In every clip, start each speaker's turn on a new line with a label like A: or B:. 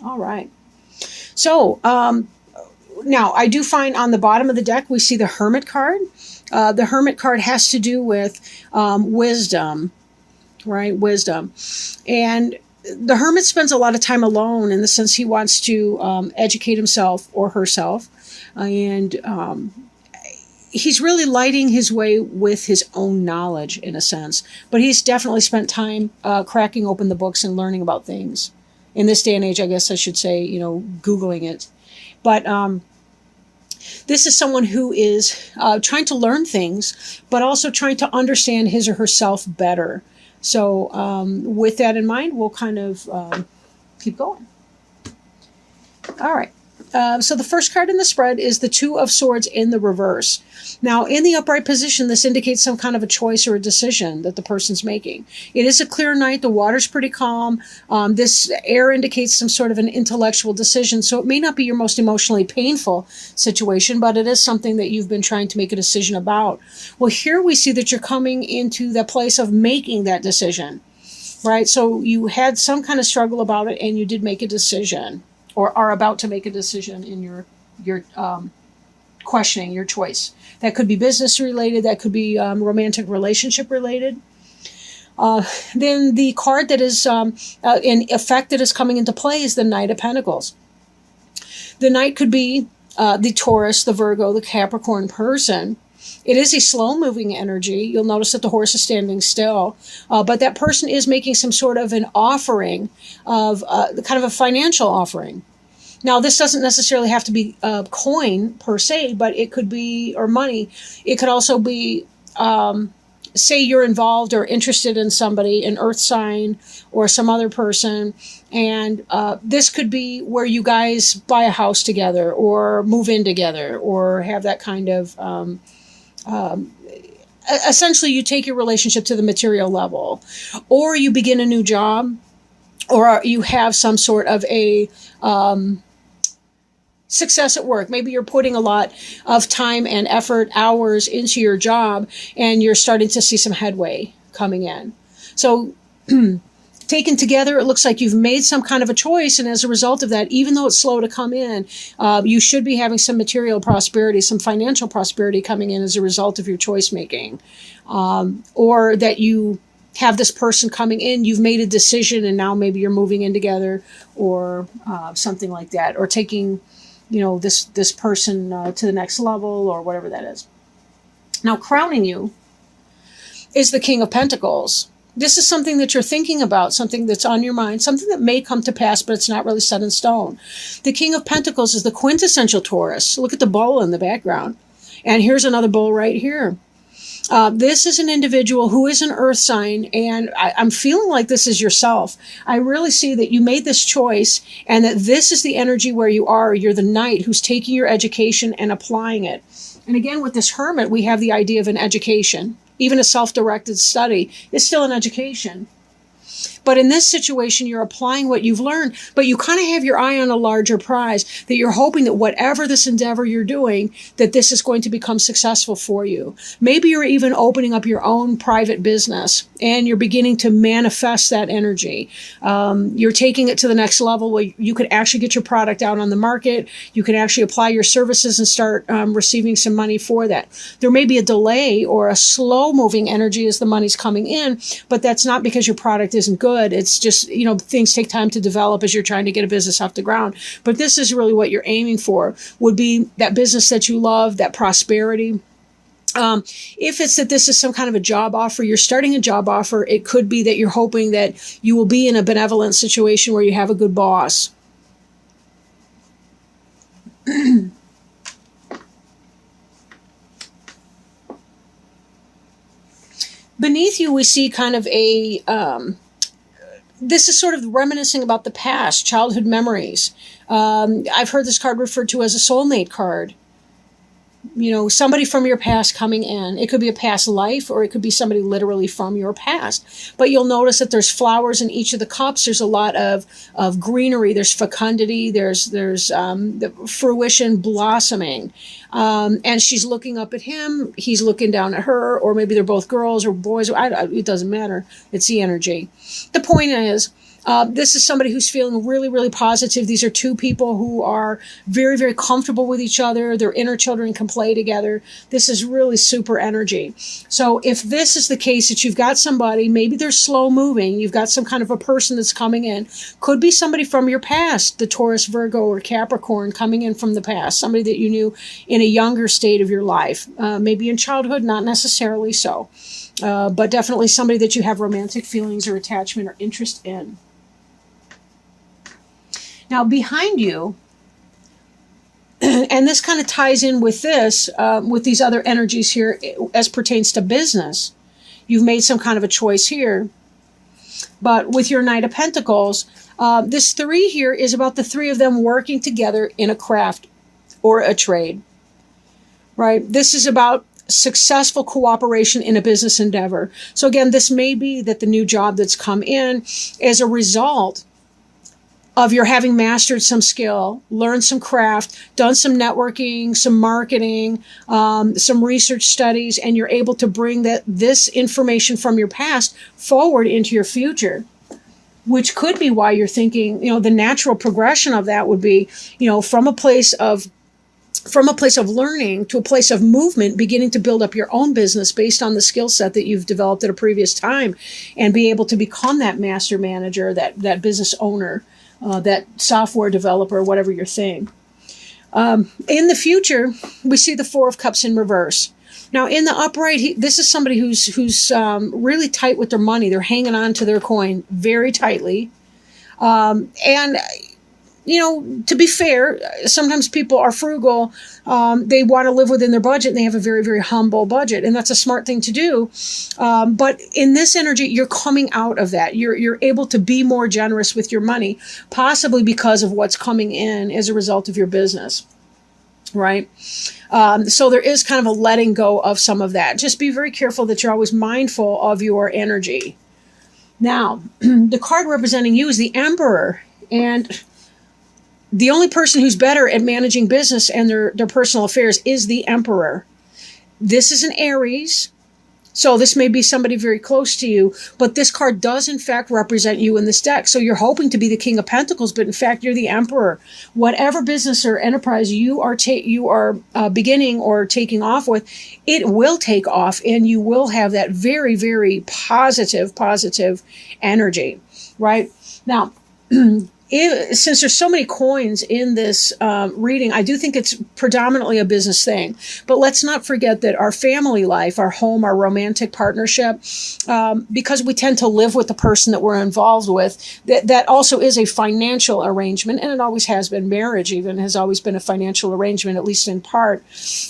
A: All right. So now I do find on the bottom of the deck we see the Hermit card. The Hermit card has to do with wisdom, right? Wisdom. And the Hermit spends a lot of time alone in the sense he wants to educate himself or herself. And he's really lighting his way with his own knowledge in a sense. But he's definitely spent time cracking open the books and learning about things. In this day and age, I guess I should say, Googling it. But this is someone who is trying to learn things, but also trying to understand his or herself better. So with that in mind, we'll kind of keep going. All right. So the first card in the spread is the Two of Swords in the reverse. Now, in the upright position, this indicates some kind of a choice or a decision that the person's making. It is a clear night. The water's pretty calm. This air indicates some sort of an intellectual decision. So it may not be your most emotionally painful situation, but it is something that you've been trying to make a decision about. Well, here we see that you're coming into the place of making that decision, right? So you had some kind of struggle about it, and you did make a decision, or are about to make a decision in your questioning your choice. That could be business related. That could be romantic relationship related. Then the card that is in effect that is coming into play is the Knight of Pentacles. The Knight could be the Taurus, the Virgo, the Capricorn person. It is a slow-moving energy. You'll notice that the horse is standing still. But that person is making some sort of an offering of kind of a financial offering. Now, this doesn't necessarily have to be coin per se, but it could be, or money. It could also be, say you're involved or interested in somebody, an earth sign or some other person. And this could be where you guys buy a house together or move in together or have that kind of... essentially, you take your relationship to the material level, or you begin a new job, or you have some sort of a success at work. Maybe you're putting a lot of time and effort, hours into your job, and you're starting to see some headway coming in. So taken together, it looks like you've made some kind of a choice, and as a result of that, even though it's slow to come in, you should be having some material prosperity, some financial prosperity coming in as a result of your choice making. Or that you have this person coming in, you've made a decision, and now maybe you're moving in together, or something like that, or taking this person to the next level, or whatever that is. Now, crowning you is the King of Pentacles. This is something that you're thinking about, something that's on your mind, something that may come to pass, but it's not really set in stone. The King of Pentacles is the quintessential Taurus. Look at the bull in the background. And here's another bull right here. This is an individual who is an earth sign, and I'm feeling like this is yourself. I really see that you made this choice, and that this is the energy where you are. You're the knight who's taking your education and applying it. And again, with this hermit, we have the idea of an education. Even a self-directed study is still an education. But in this situation, you're applying what you've learned, but you kind of have your eye on a larger prize, that you're hoping that whatever this endeavor you're doing, that this is going to become successful for you. Maybe you're even opening up your own private business, and you're beginning to manifest that energy. You're taking it to the next level where you could actually get your product out on the market. You can actually apply your services and start receiving some money for that. There may be a delay or a slow-moving energy as the money's coming in, but that's not because your product isn't good. It's just, things take time to develop as you're trying to get a business off the ground. But this is really what you're aiming for, would be that business that you love, that prosperity. If it's that this is some kind of a job offer, you're starting a job offer, it could be that you're hoping that you will be in a benevolent situation where you have a good boss. Beneath you, we see kind of a... this is sort of reminiscing about the past, childhood memories. I've heard this card referred to as a soulmate card. Somebody from your past coming in. It could be a past life, or it could be somebody literally from your past. But you'll notice that there's flowers in each of the cups. There's a lot of greenery. There's fecundity. There's the fruition, blossoming. And she's looking up at him. He's looking down at her, or maybe they're both girls or boys. It doesn't matter. It's the energy. The point is, This is somebody who's feeling really, really positive. These are two people who are very, very comfortable with each other. Their inner children can play together. This is really super energy. So if this is the case that you've got somebody, maybe they're slow moving, you've got some kind of a person that's coming in, could be somebody from your past, the Taurus, Virgo, or Capricorn coming in from the past, somebody that you knew in a younger state of your life, maybe in childhood, not necessarily so, but definitely somebody that you have romantic feelings or attachment or interest in. Now, behind you, and this kind of ties in with this, with these other energies here as pertains to business. You've made some kind of a choice here. But with your Knight of Pentacles, this 3 here is about the 3 of them working together in a craft or a trade, right? This is about successful cooperation in a business endeavor. So again, this may be that the new job that's come in is a result of your having mastered some skill, learned some craft, done some networking, some marketing, some research studies, and you're able to bring this information from your past forward into your future, which could be why you're thinking, the natural progression of that would be, from a place of learning to a place of movement, beginning to build up your own business based on the skill set that you've developed at a previous time, and be able to become that master manager, that business owner, that software developer, whatever your thing. In the future, we see the 4 of Cups in reverse. Now, in the upright, this is somebody who's really tight with their money. They're hanging on to their coin very tightly. And to be fair, sometimes people are frugal. They want to live within their budget, and they have a very, very humble budget, and that's a smart thing to do. But in this energy, you're coming out of that. You're able to be more generous with your money, possibly because of what's coming in as a result of your business, right? So there is kind of a letting go of some of that. Just be very careful that you're always mindful of your energy. Now, the card representing you is the Emperor, and the only person who's better at managing business and their personal affairs is the Emperor. This is an Aries, so this may be somebody very close to you, but this card does in fact represent you in this deck. So you're hoping to be the King of Pentacles, but in fact you're the Emperor. Whatever business or enterprise you are beginning or taking off with, it will take off, and you will have that very, very positive energy, right? Now, since there's so many coins in this reading, I do think it's predominantly a business thing. But let's not forget that our family life, our home, our romantic partnership, because we tend to live with the person that we're involved with, that also is a financial arrangement, and it always has been. Marriage even has always been a financial arrangement, at least in part.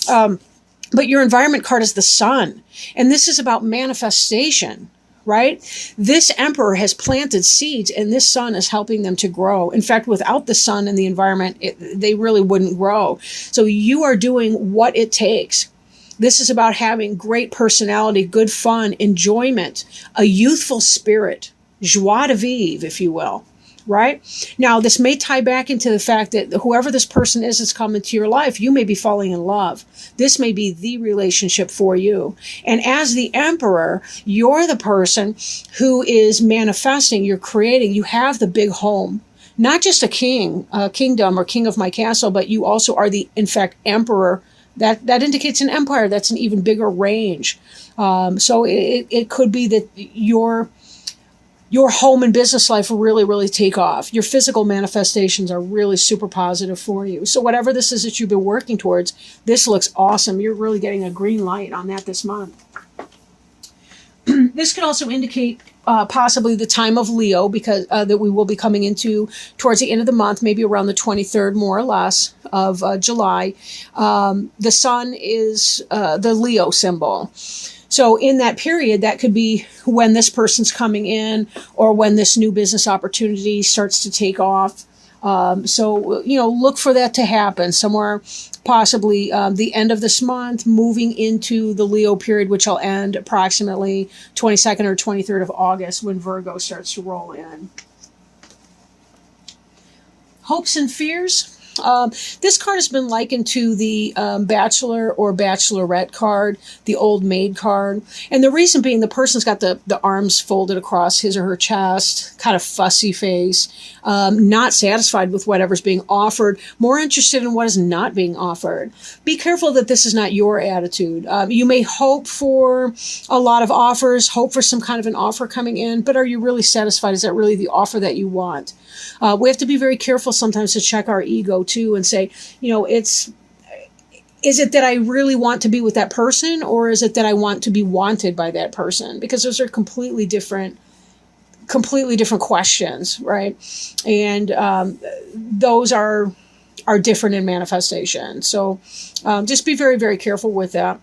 A: But your environment card is the Sun, and this is about manifestation. Right? This Emperor has planted seeds, and this Sun is helping them to grow. In fact, without the Sun and the environment, they really wouldn't grow. So you are doing what it takes. This is about having great personality, good fun, enjoyment, a youthful spirit, joie de vivre, if you will. Right? Now, this may tie back into the fact that whoever this person is that's come into your life, you may be falling in love. This may be the relationship for you. And as the Emperor, you're the person who is manifesting, you're creating, you have the big home. Not just a kingdom or king of my castle, but you also are the, in fact, Emperor. That indicates an empire. That's an even bigger range. So it could be that your home and business life will really, really take off. Your physical manifestations are really super positive for you. So whatever this is that you've been working towards, this looks awesome. You're really getting a green light on that this month. This could also indicate possibly the time of Leo, because that we will be coming into towards the end of the month, maybe around the 23rd, more or less, of July. The Sun is the Leo symbol. So in that period, that could be when this person's coming in, or when this new business opportunity starts to take off. So look for that to happen somewhere, possibly the end of this month, moving into the Leo period, which will end approximately 22nd or 23rd of August, when Virgo starts to roll in. Hopes and fears. This card has been likened to the bachelor or bachelorette card, the old maid card. And the reason being the person's got the arms folded across his or her chest, kind of fussy face, not satisfied with whatever's being offered, more interested in what is not being offered. Be careful that this is not your attitude. You may hope for a lot of offers, hope for some kind of an offer coming in, but are you really satisfied? Is that really the offer that you want? We have to be very careful sometimes to check our ego too and say, is it that I really want to be with that person, or is it that I want to be wanted by that person? Because those are completely different questions, right? And those are different in manifestation. So just be very, very careful with that.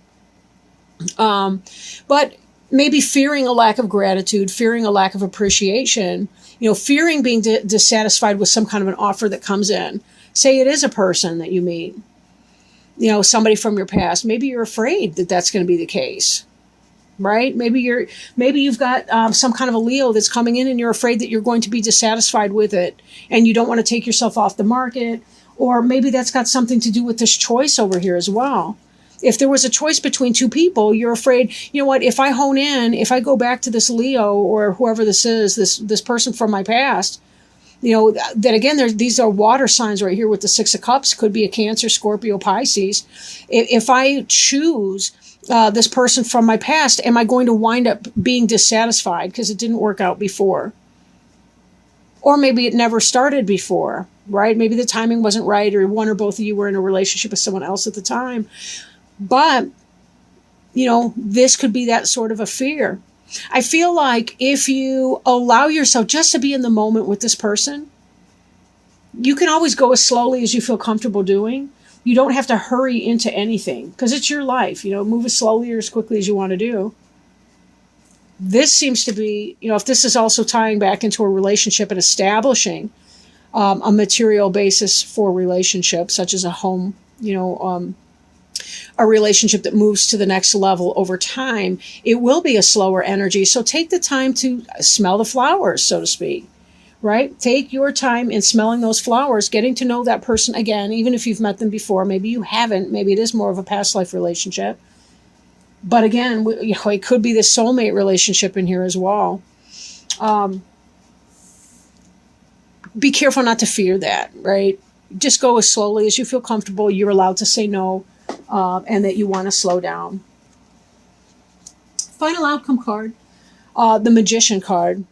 A: But maybe fearing a lack of gratitude, fearing a lack of appreciation, fearing being dissatisfied with some kind of an offer that comes in. Say it is a person that you meet, somebody from your past. Maybe you're afraid that that's going to be the case, right? Maybe you've got some kind of a Leo that's coming in and you're afraid that you're going to be dissatisfied with it and you don't want to take yourself off the market. Or maybe that's got something to do with this choice over here as well. If there was a choice between two people, you're afraid, if I hone in, if I go back to this Leo or whoever this is, this person from my past, that again, these are water signs right here with the Six of Cups, could be a Cancer, Scorpio, Pisces. If I choose this person from my past, am I going to wind up being dissatisfied because it didn't work out before? Or maybe it never started before, right? Maybe the timing wasn't right, or one or both of you were in a relationship with someone else at the time. But, this could be that sort of a fear. I feel like if you allow yourself just to be in the moment with this person, you can always go as slowly as you feel comfortable doing. You don't have to hurry into anything because it's your life. Move as slowly or as quickly as you want to do. This seems to be, if this is also tying back into a relationship and establishing a material basis for relationships, such as a home, a relationship that moves to the next level over time, it will be a slower energy. So take the time to smell the flowers, so to speak, right? Take your time in smelling those flowers, getting to know that person again, even if you've met them before. Maybe you haven't. Maybe it is more of a past life relationship. But again, it could be the soulmate relationship in here as well. Be careful not to fear that, right? Just go as slowly as you feel comfortable. You're allowed to say no. And that you want to slow down. Final outcome card, the Magician card,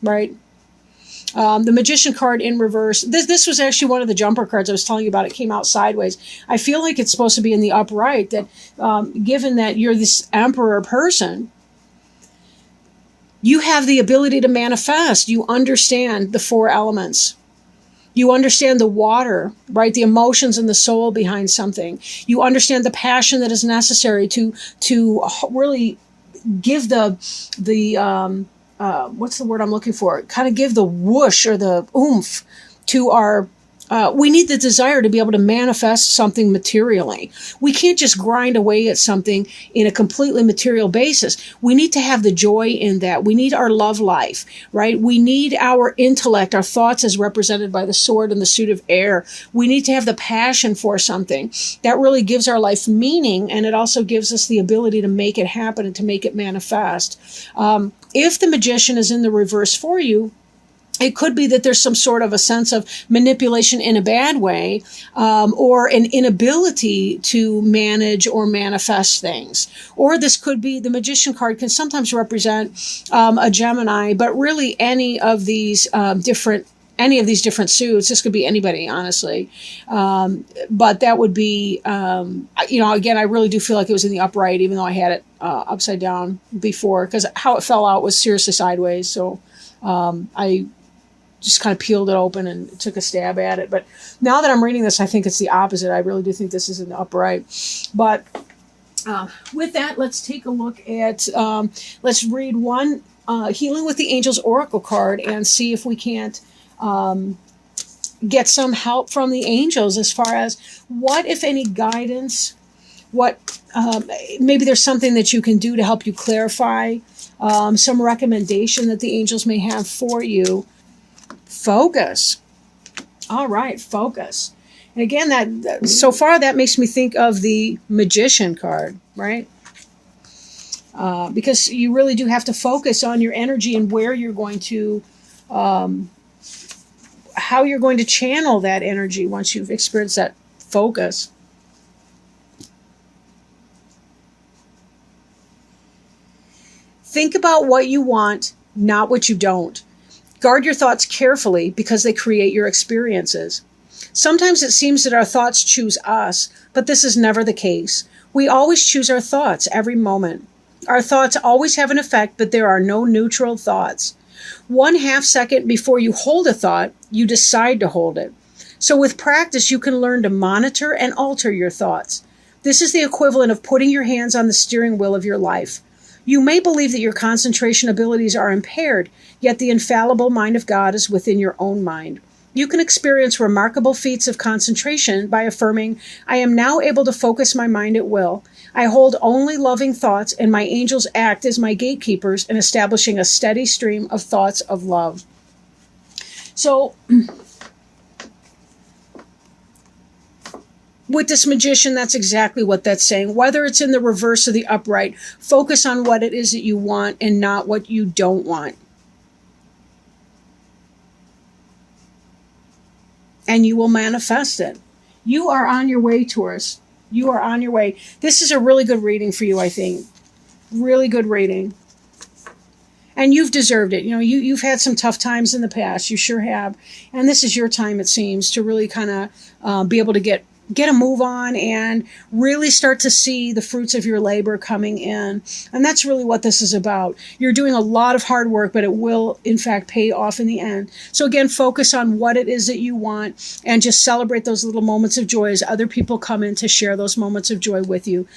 A: right? The Magician card in reverse. This was actually one of the jumper cards I was telling you about. It came out sideways. I feel like it's supposed to be in the upright, that given that you're this Emperor person, you have the ability to manifest. You understand the four elements. You understand the water, right? The emotions and the soul behind something. You understand the passion that is necessary to really give the what's the word I'm looking for? Kind of give the whoosh or the oomph to our. We need the desire to be able to manifest something materially. We can't just grind away at something in a completely material basis. We need to have the joy in that. We need our love life, right? We need our intellect, our thoughts as represented by the sword and the suit of air. We need to have the passion for something that really gives our life meaning, and it also gives us the ability to make it happen and to make it manifest. If the Magician is in the reverse for you, it could be that there's some sort of a sense of manipulation in a bad way, or an inability to manage or manifest things. Or this could be, the Magician card can sometimes represent a Gemini, but really any of these different suits. This could be anybody, honestly. But that would be, again, I really do feel like it was in the upright, even though I had it upside down before, because how it fell out was seriously sideways. So I just kind of peeled it open and took a stab at it. But now that I'm reading this, I think it's the opposite. I really do think this is in the upright. But with that, let's take a look at, let's read one Healing with the Angels Oracle card and see if we can't get some help from the angels as far as what, if any, guidance, what maybe there's something that you can do to help you clarify, some recommendation that the angels may have for you. Focus. All right, focus. And again, so far that makes me think of the Magician card, right? Because you really do have to focus on your energy and where you're going to, how you're going to channel that energy once you've experienced that focus. Think about what you want, not what you don't. Guard your thoughts carefully because they create your experiences. Sometimes it seems that our thoughts choose us, but this is never the case. We always choose our thoughts every moment. Our thoughts always have an effect, but there are no neutral thoughts. 1/2 second before you hold a thought, you decide to hold it. So with practice, you can learn to monitor and alter your thoughts. This is the equivalent of putting your hands on the steering wheel of your life. You may believe that your concentration abilities are impaired, yet the infallible mind of God is within your own mind. You can experience remarkable feats of concentration by affirming, I am now able to focus my mind at will. I hold only loving thoughts, and my angels act as my gatekeepers in establishing a steady stream of thoughts of love. So, with this Magician, that's exactly what that's saying. Whether it's in the reverse or the upright, focus on what it is that you want and not what you don't want. And you will manifest it. You are on your way, Taurus. You are on your way. This is a really good reading for you, I think. Really good reading. And you've deserved it. You know, you've had some tough times in the past. You sure have. And this is your time, it seems, to really kind of be able to get a move on and really start to see the fruits of your labor coming in. And that's really what this is about. You're doing a lot of hard work, but it will, in fact, pay off in the end. So again, focus on what it is that you want and just celebrate those little moments of joy as other people come in to share those moments of joy with you.